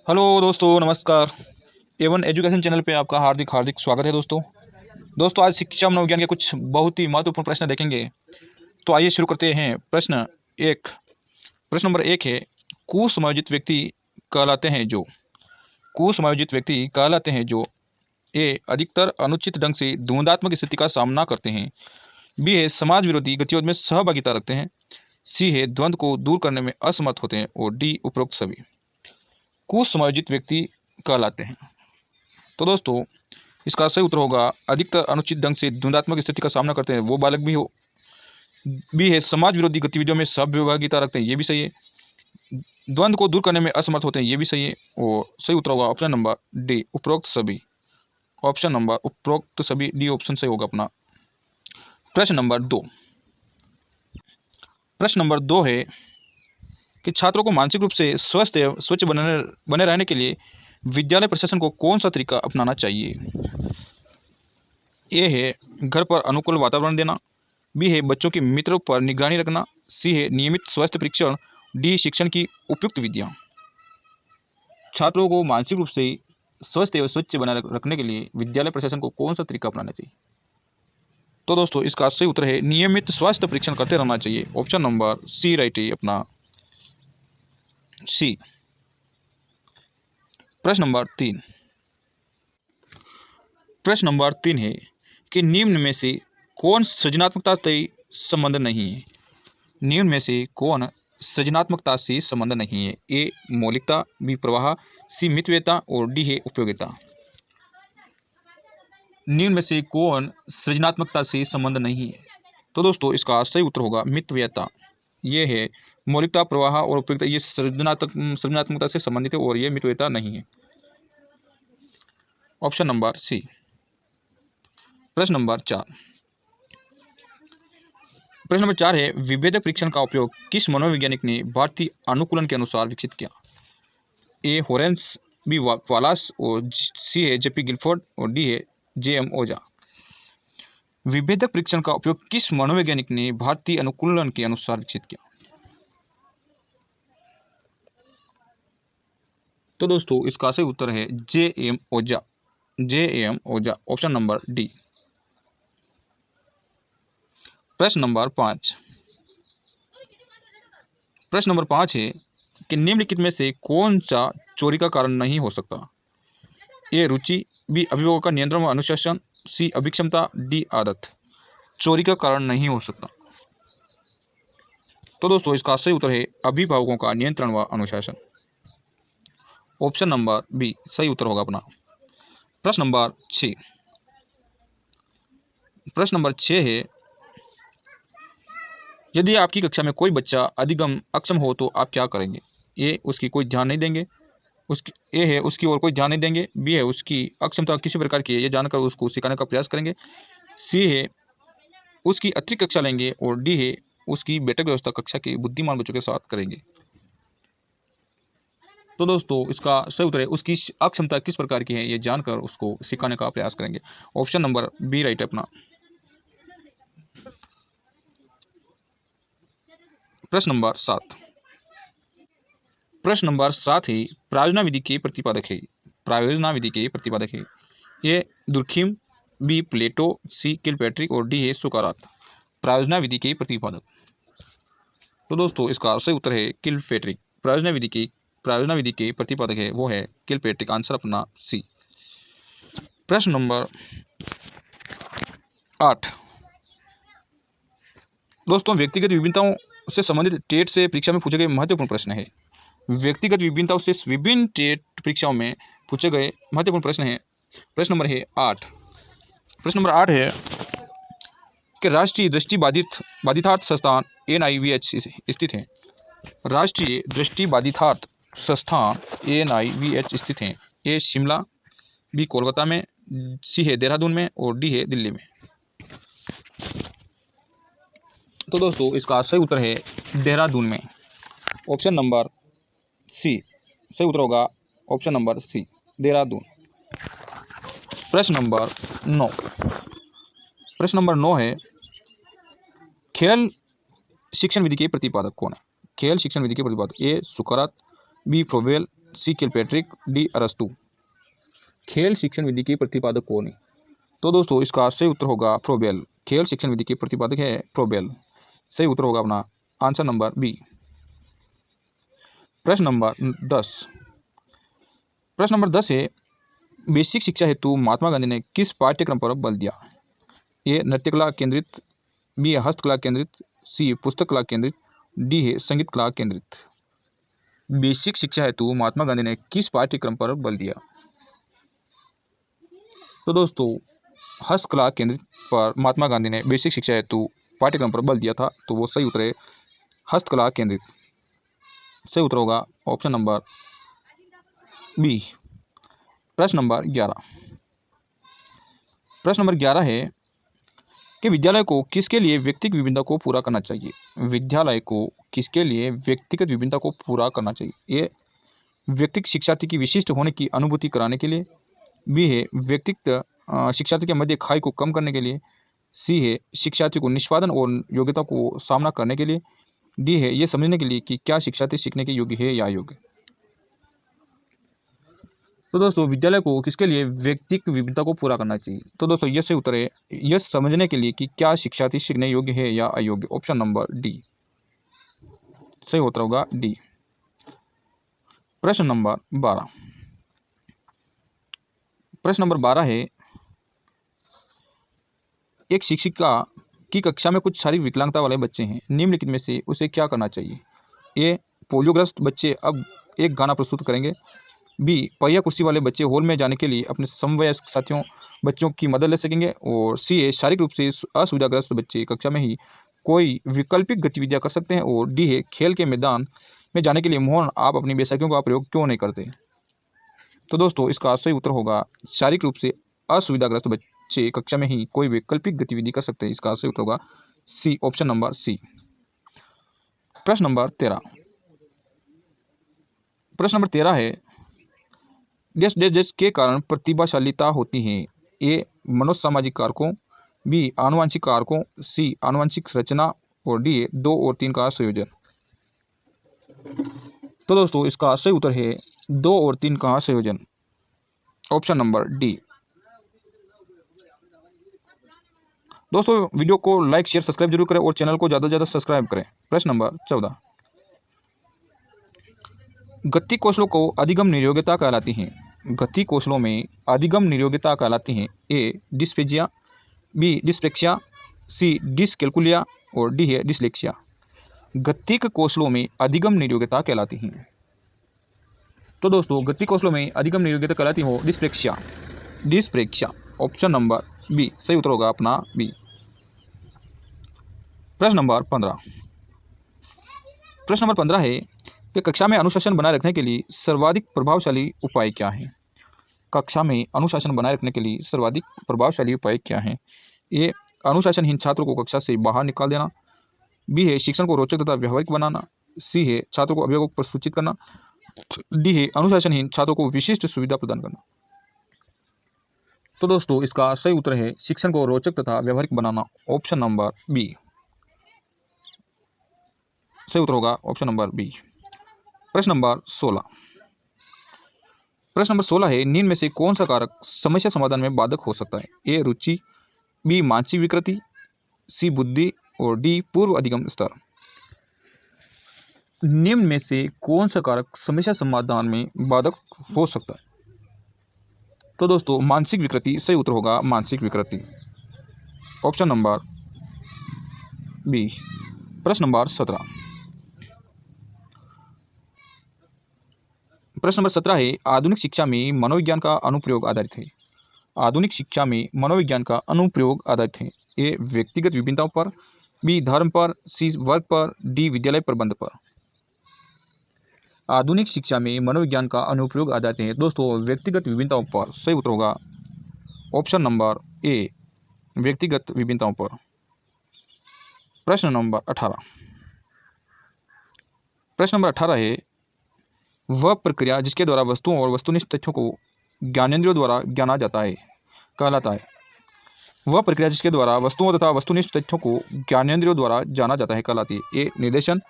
Hello दोस्तों, नमस्कार। Avon education channel पे आपका हार्दिक हार्दिक स्वागत है दोस्तों। आज शिक्षा मनोविज्ञान के कुछ बहुत ही महत्वपूर्ण प्रश्न देखेंगे। तो आइए शुरू करते हैं। एक प्रश्न नंबर एक है, कुसमायोजित व्यक्ति कहलाते हैं जो कुसमायोजित व्यक्ति कहलाते हैं जो ए अधिकतर अनुचित ढंग से द्वंद्वात्मक स्थिति का सामना करते हैं। बी है समाज विरोधी गतिविधियों में सहभागिता रखते हैं। सी है द्वंद्व को दूर करने में असमर्थ होते हैं। और डी उपरोक्त सभी कुसमायोजित व्यक्ति कहलाते हैं। तो दोस्तों, इसका सही उत्तर होगा अधिकतर अनुचित ढंग से द्वंद्वात्मक स्थिति का सामना करते हैं वो बालक भी हो। बी है समाज विरोधी गतिविधियों में सहभागिता रखते हैं, ये भी सही है। द्वंद्व को दूर करने में असमर्थ होते हैं, ये भी सही है। और सही उत्तर होगा ऑप्शन नंबर डी उपरोक्त सभी। ऑप्शन नंबर उपरोक्त सभी, डी ऑप्शन सही होगा अपना। प्रश्न नंबर दो प्रश्न नंबर दो है कि छात्रों को मानसिक रूप से स्वस्थ एवं स्वच्छ बने रहने के लिए विद्यालय प्रशासन को कौन सा तरीका अपनाना चाहिए। ए है घर पर अनुकूल वातावरण देना। बी है बच्चों के मित्रों पर निगरानी रखना। सी है नियमित स्वास्थ्य परीक्षण। डी शिक्षण की उपयुक्त विधियाँ। छात्रों को मानसिक रूप से स्वस्थ एवं स्वच्छ बनाए रखने के लिए विद्यालय प्रशासन को कौन सा तरीका अपनाना चाहिए। तो दोस्तों, इसका सही उत्तर है नियमित स्वास्थ्य परीक्षण करते रहना चाहिए। ऑप्शन नंबर सी राइट है अपना, सी। प्रश्न नंबर तीन है कि निम्न में से कौन सृजनात्मकता से संबंध नहीं है। निम्न में से कौन सृजनात्मकता से संबंध नहीं है। ए मौलिकता, बी प्रवाह, सी मितव्ययता और डी है उपयोगिता। निम्न में से कौन सृजनात्मकता से संबंध नहीं है। तो दोस्तों, इसका सही उत्तर होगा मितव्ययता। ये है मौलिकता, प्रवाह और उपयोगिता, ये सृजनात्मकता से संबंधित है और ये मितव्ययता नहीं है। Option number C. प्रश्न नंबर चार है विभेदक परीक्षण का उपयोग किस मनोवैज्ञानिक ने भारतीय अनुकूलन के अनुसार विकसित किया। ए होरेंस, बी वालास और सी है जेपी गिलफोर्ड और डी है जे.एम. ओजा। विभेदक परीक्षण का उपयोग किस मनोवैज्ञानिक ने भारतीय अनुकूलन के अनुसार विकसित किया। तो दोस्तों, इसका सही उत्तर है जे.एम. ओजा। जे.एम. ओजा, ऑप्शन नंबर डी। प्रश्न नंबर पाँच है कि निम्नलिखित में से कौन सा चोरी का कारण नहीं हो सकता। ए रुचि, बी अभिभावकों का नियंत्रण व अनुशासन, सी अभिक्षमता, डी आदत। चोरी का कारण नहीं हो सकता। तो दोस्तों, इसका सही उत्तर है अभिभावकों का नियंत्रण व अनुशासन। ऑप्शन नंबर बी सही उत्तर होगा अपना। प्रश्न नंबर 6 है यदि आपकी कक्षा में कोई बच्चा अधिगम अक्षम हो तो आप क्या करेंगे। ए उसकी कोई ध्यान नहीं देंगे, ए है उसकी ओर कोई ध्यान नहीं देंगे, बी है उसकी अक्षमता किसी प्रकार की है ये जानकर उसको सिखाने का प्रयास करेंगे, सी है उसकी अतिरिक्त कक्षा लेंगे और डी है उसकी बैठक व्यवस्था कक्षा के बुद्धिमान बच्चों के साथ करेंगे। तो दोस्तों, इसका सही उत्तर है उसकी अक्षमता किस प्रकार की है ये जानकर उसको सिखाने का प्रयास करेंगे। ऑप्शन नंबर बी राइट है अपना। प्रश्न नंबर सात ही प्रायोजना विधि के प्रतिपादक है। ये दुर्खिम, बी प्लेटो, सी किलपैट्रिक और डी है सुकारात। प्रायोजना विधि के प्रतिपादक। तो दोस्तों, इसका सही उत्तर है किलपैट्रिक। प्रायोजना विधि के प्रतिपादक है वो है किलपैट्रिक। आंसर अपना सी। प्रश्न नंबर 8 दोस्तों, व्यक्तिगत विभिन्नताओं से संबंधित टेट से परीक्षा में पूछे गए महत्वपूर्ण प्रश्न है। व्यक्तिगत विभिन्नताओं से विभिन्न टेट परीक्षाओं में पूछे गए महत्वपूर्ण प्रश्न है। प्रश्न नंबर 8 है कि राष्ट्रीय दृष्टि बाधितार्थ संस्थान NIVH स्थित है। राष्ट्रीय दृष्टि बाधितार्थ संस्थान NIVH स्थित है। ए शिमला, बी कोलकाता में, सी है देहरादून में और डी है दिल्ली में। तो दोस्तों, इसका सही उत्तर है देहरादून में। ऑप्शन नंबर सी सही उत्तर होगा। Option number C Dehradun. प्रश्न नंबर 9 है खेल शिक्षण विधि के प्रतिपादक कौन है। खेल शिक्षण विधि के प्रतिपादक ए सुकरात, बी फ्रोबेल, सी किलपेट्रिक, डी अरस्तु। खेल शिक्षण विधि के प्रतिपादक कौन है? तो दोस्तों इसका सही उत्तर होगा फ्रोबेल। खेल शिक्षण विधि के प्रतिपादक है फ्रोबेल। सही उत्तर होगा अपना आंसर नंबर बी। प्रश्न नंबर 10। प्रश्न नंबर 10 है, बेसिक शिक्षा हेतु महात्मा गांधी ने किस पाठ्यक्रम पर बल दिया? ए नृत्य कला केंद्रित, बी है हस्तकला केंद्रित, सी पुस्तक कला केंद्रित, डी है संगीत कला केंद्रित। बेसिक शिक्षा हेतु महात्मा गांधी ने किस पाठ्यक्रम पर बल दिया? तो दोस्तों हस्तकला केंद्रित पर महात्मा गांधी ने बेसिक शिक्षा हेतु पाठ्यक्रम पर बल दिया था, तो वो सही उत्तर है हस्तकला केंद्रित। सही उत्तर होगा ऑप्शन नंबर बी। प्रश्न नंबर 11। प्रश्न नंबर 11 है कि विद्यालय को किसके लिए व्यक्तिगत विभिन्नता को पूरा करना चाहिए? विद्यालय को किसके लिए व्यक्तिगत विभिन्नता को पूरा करना चाहिए? ये व्यक्तिगत शिक्षार्थी की विशिष्ट होने की अनुभूति कराने के लिए, बी है व्यक्तिगत शिक्षार्थी के मध्य खाई को कम करने के लिए, सी है शिक्षार्थी को निष्पादन और योग्यता को सामना करने के लिए, डी है ये समझने के लिए कि क्या शिक्षार्थी सीखने के योग्य है या अयोग्य। तो दोस्तों विद्यालय को किसके लिए व्यक्तिगत विभिन्नता को पूरा करना चाहिए? तो दोस्तों ये सही उत्तर है यह समझने के लिए कि क्या शिक्षार्थी सीखने योग्य है या अयोग्य। Option number D. सही उत्तर होगा डी। प्रश्न नंबर 12। प्रश्न नंबर 12 है, एक शिक्षिका की कक्षा में कुछ शारीरिक विकलांगता वाले बच्चे हैं, निम्नलिखित में से उसे क्या करना चाहिए? ए पोलियोग्रस्त बच्चे अब एक गाना प्रस्तुत करेंगे, बी पहिया कुर्सी वाले बच्चे हॉल में जाने के लिए अपने समवयस्क साथियों बच्चों की मदद ले सकेंगे, और सी है शारीरिक रूप से असुविधाग्रस्त बच्चे कक्षा में ही कोई वैकल्पिक गतिविधियां कर सकते हैं, और डी है खेल के मैदान में जाने के लिए मोहन आप अपनी बैसाखियों का प्रयोग क्यों नहीं करते? तो दोस्तों इसका सही उत्तर होगा शारीरिक रूप से असुविधाग्रस्त बच्चे कक्षा में ही कोई वैकल्पिक गतिविधि कर सकते हैं। इसका सही उत्तर होगा सी, ऑप्शन नंबर सी। प्रश्न नंबर 13। प्रश्न नंबर 13 है, देश देश देश के कारण प्रतिभाशालीता होती है? ए मनोसामाजिक कारकों, बी आनुवंशिक कारकों, सी आनुवंशिक रचना, और डी 2 और 3 का संयोजन। तो दोस्तों इसका सही उत्तर है 2 और 3 का संयोजन। Option number D. दोस्तों वीडियो को लाइक शेयर सब्सक्राइब जरूर करें और चैनल को ज़्यादा से ज़्यादा सब्सक्राइब करें। प्रश्न नंबर 14। गति कौशलों को अधिगम नियोग्यता कहलाती हैं? गति कौशलों में अधिगम नियोग्यता कहलाती हैं? ए डिस्पेजिया, बी डिस्प्रेक्सिया, सी डिसकैल्कुलिया, और डी है डिसलेक्सिया। गतिक कौशलों में अधिगम नियोग्यता कहलाती हैं। तो दोस्तों गति कौशलों में अधिगम नियोग्यता कहलाती हो dyspraxia. Dyspraxia, option number B. सही उत्तर होगा अपना बी। प्रश्न नंबर 15। प्रश्न नंबर 15 है कि कक्षा में अनुशासन बनाए रखने के लिए सर्वाधिक प्रभावशाली उपाय क्या है? कक्षा में अनुशासन बनाए रखने के लिए सर्वाधिक प्रभावशाली उपाय क्या है? ए अनुशासनहीन छात्रों को कक्षा से बाहर निकाल देना, बी है शिक्षण को रोचक तथा व्यावहारिक बनाना, सी है छात्रों को अभिभावकों पर सूचित करना, डी है अनुशासनहीन छात्रों को विशिष्ट सुविधा प्रदान करना। तो दोस्तों इसका सही उत्तर है शिक्षण को रोचक तथा व्यावहारिक बनाना। Option number B. सही उत्तर होगा ऑप्शन नंबर बी। प्रश्न नंबर 16। प्रश्न नंबर 16 है, निम्न में से कौन सा कारक समस्या समाधान में बाधक हो सकता है? ए रुचि, बी मानसिक विकृति, सी बुद्धि, और डी पूर्व अधिगम स्तर। निम्न में से कौन सा कारक समस्या समाधान में बाधक हो सकता है? तो दोस्तों मानसिक विकृति सही उत्तर होगा मानसिक विकृति। Option number B. प्रश्न नंबर 17। प्रश्न नंबर 17 है, आधुनिक शिक्षा में मनोविज्ञान का अनुप्रयोग आधारित है? आधुनिक शिक्षा में मनोविज्ञान का अनुप्रयोग आधारित है? ए व्यक्तिगत विभिन्नताओं पर, बी धर्म पर, सी वर्ग पर, डी विद्यालय प्रबंध पर। आधुनिक शिक्षा में मनोविज्ञान का अनुप्रयोग आधारित है दोस्तों व्यक्तिगत विभिन्नताओं पर। सही उत्तर होगा ऑप्शन नंबर ए व्यक्तिगत विभिन्नताओं पर। प्रश्न नंबर 18। प्रश्न नंबर 18 है, वह प्रक्रिया जिसके द्वारा वस्तुओं और वस्तुनिष्ठ तथ्यों को ज्ञानेंद्रियों द्वारा जाना जाता है कहलाता है? वह प्रक्रिया जिसके द्वारा वस्तुओं तथा वस्तुनिष्ठ तथ्यों को ज्ञानेंद्रियों द्वारा जाना जाता है कहलाती है? ए निर्देशन,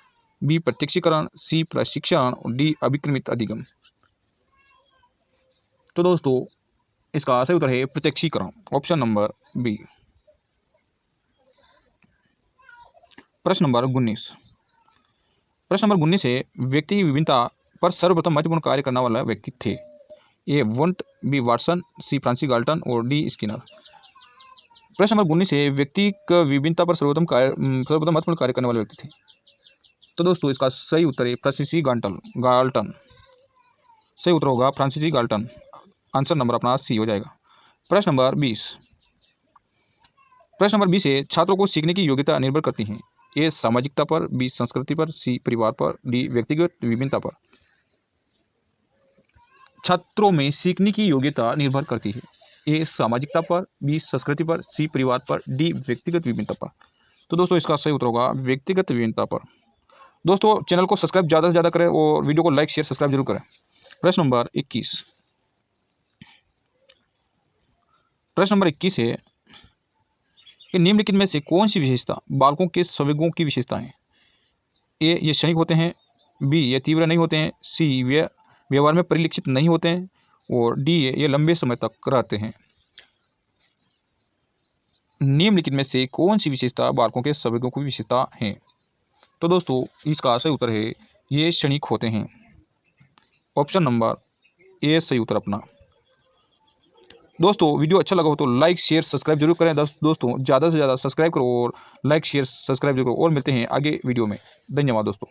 बी प्रत्यक्षीकरण, सी प्रशिक्षण, डी अभिक्रमित अधिगम। तो दोस्तों इसका सही उत्तर है प्रत्यक्षीकरण, ऑप्शन नंबर बी। प्रश्न नंबर 19। प्रश्न नंबर 19 है, व्यक्ति की विभिन्नता पर सर्वप्रथम महत्वपूर्ण कार्य करने वाला व्यक्ति थे। A Wundt, B Watson, C Francis Galton और डी स्किनर। प्रश्न नंबर 19 है, व्यक्ति का विभिन्नता पर सर्वप्रथम महत्वपूर्ण कार्य करने वाले व्यक्ति थे। तो दोस्तों इसका सही उत्तर है फ्रांसिस गाल्टन। सही उत्तर होगा फ्रांसिस गाल्टन। आंसर नंबर अपना सी हो जाएगा। प्रश्न नंबर 20। प्रश्न नंबर 20 है, छात्रों को सीखने की योग्यता निर्भर करती है। ए सामाजिकता पर, बी संस्कृति पर, सी परिवार पर, डी व्यक्तिगत विभिन्नता पर। छात्रों में सीखने की योग्यता निर्भर करती है। ए सामाजिकता पर, बी संस्कृति पर, सी परिवार पर, डी व्यक्तिगत विभिन्नता पर। तो दोस्तों इसका सही उत्तर होगा व्यक्तिगत विभिन्नता पर। दोस्तों चैनल को सब्सक्राइब ज़्यादा से ज़्यादा करें और वीडियो को लाइक शेयर सब्सक्राइब जरूर करें। प्रश्न नंबर 21। प्रश्न नंबर 21 है कि निम्नलिखित में से कौन सी विशेषता बालकों के संवेगों की विशेषता है। ए ये क्षणिक होते हैं, बी ये तीव्र नहीं होते हैं, सी ये व्यवहार में परिलक्षित नहीं होते हैं और डी ये लंबे समय तक रहते हैं। निम्नलिखित में से कौन सी विशेषता बालकों के संवेगों की विशेषता है। तो दोस्तों इसका सही उत्तर है ये क्षणिक होते हैं, ऑप्शन नंबर ए सही उत्तर अपना। दोस्तों वीडियो अच्छा लगा हो तो लाइक शेयर सब्सक्राइब जरूर करें। दोस्तों ज़्यादा से ज़्यादा सब्सक्राइब करो और लाइक शेयर सब्सक्राइब जरूर करो और मिलते हैं आगे वीडियो में। धन्यवाद दोस्तों।